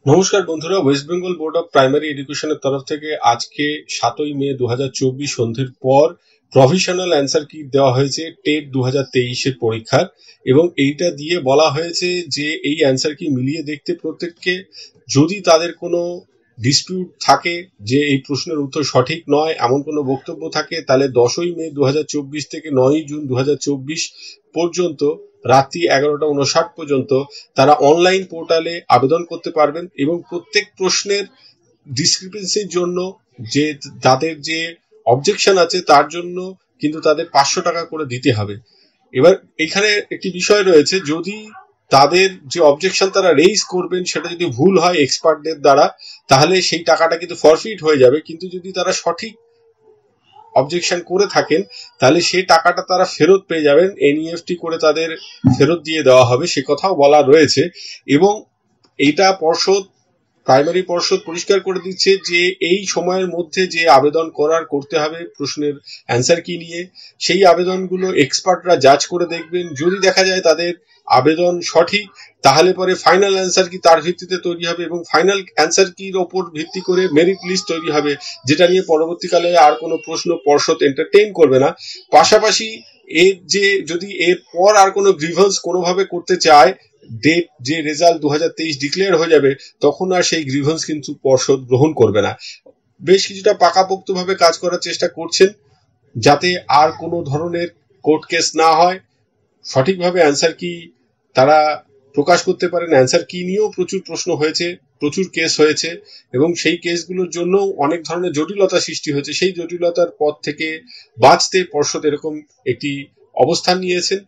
নমস্কার বন্ধুরা, West Bengal board of primary এডুকেশনের তরফ থেকে আজকে 7ই মে 2024 সন্ধ্যের পর প্রভিশনাল অ্যান্সার কি দেওয়া হয়েছে টেট 2023-এর পরীক্ষার। এবং এইটা দিয়ে বলা হয়েছে যে এই অ্যান্সার কি মিলিয়ে দেখতে প্রত্যেককে, যদি তাদের কোনো ডিসপিউট থাকে যে এই প্রশ্নের উত্তর সঠিক নয় এমন কোনো বক্তব্য থাকে, তাহলে 10ই মে 2024 থেকে 9ই জুন 2024 পর্যন্ত রাত্রি 11টা 59 পর্যন্ত তারা অনলাইন পোর্টালে আবেদন করতে পারবেন। এবং প্রত্যেক প্রশ্নের ডিসক্রিপেন্সির জন্য যে তাদের যে অবজেকশন আছে তার জন্য কিন্তু তাদের 500 টাকা করে দিতে হবে। এবার এখানে একটি বিষয় রয়েছে, যদি তাদের যে অবজেকশন তারা রেইজ করবেন সেটা যদি ভুল হয় এক্সপার্টদের দ্বারা, তাহলে সেই টাকাটা কিন্তু ফরফিট হয়ে যাবে। কিন্তু যদি তারা সঠিক অবজেকশন করে থাকেন তাহলে সেই টাকাটা তারা ফেরত পেয়ে যাবেন, এনইএফটি করে তাদের ফেরত দিয়ে দেওয়া হবে, সে কথাও বলা রয়েছে। এবং এইটা প্রাইমারি পর্ষদ পরিষ্কার করে দিচ্ছে যে এই সময়ের মধ্যে যে আবেদন করতে হবে প্রশ্নের অ্যান্সার কি নিয়ে, সেই আবেদনগুলো এক্সপার্টরা জাজ করে দেখবেন। যদি দেখা যায় তাদের আবেদন সঠিক, তাহলে পরে ফাইনাল অ্যান্সার কি তার ভিত্তিতে তৈরি হবে এবং ফাইনাল অ্যান্সার কির ওপর ভিত্তি করে মেরিট লিস্ট তৈরি হবে, যেটা নিয়ে পরবর্তীকালে আর কোনো প্রশ্ন পর্ষদ এন্টারটেইন করবে না। পাশাপাশি এর যে যদি এর পর আর কোনো গ্রিভেন্স কোনোভাবে করতে চায়, ডেট যে রেজাল্ট 2023 ডিক্লেয়ার হয়ে যাবে, তখন আর সেই গ্রিভেন্স কিন্তু পর্ষদ গ্রহণ করবে না। বেশ কিছুটা পাকাপোক্তভাবে কাজ করার চেষ্টা করছেন যাতে আর কোনো ধরনের কোর্ট কেস না হয়, সঠিকভাবে অ্যান্সার কি তারা প্রকাশ করতে পারেন। অ্যান্সার কি নিয়েও প্রচুর প্রশ্ন হয়েছে, প্রচুর কেস হয়েছে এবং সেই কেসগুলোর জন্য অনেক ধরনের জটিলতা সৃষ্টি হয়েছে। সেই জটিলতার পথ থেকে বাঁচতে পর্ষদ এরকম একটি অবস্থান নিয়েছেন।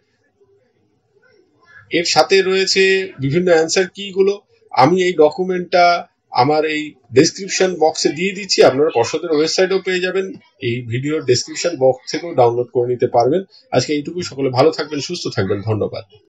এর সাথে রয়েছে বিভিন্ন অ্যান্সার কি গুলো। আমি এই ডকুমেন্টটা আমার এই ডেসক্রিপশন বক্সে দিয়ে দিচ্ছি, আপনারা পর্ষদের ওয়েবসাইটেও পেয়ে যাবেন, এই ভিডিওর ডেসক্রিপশন বক্স থেকেও ডাউনলোড করে নিতে পারবেন। আজকে এইটুকুই, সকলে ভালো থাকবেন, সুস্থ থাকবেন, ধন্যবাদ।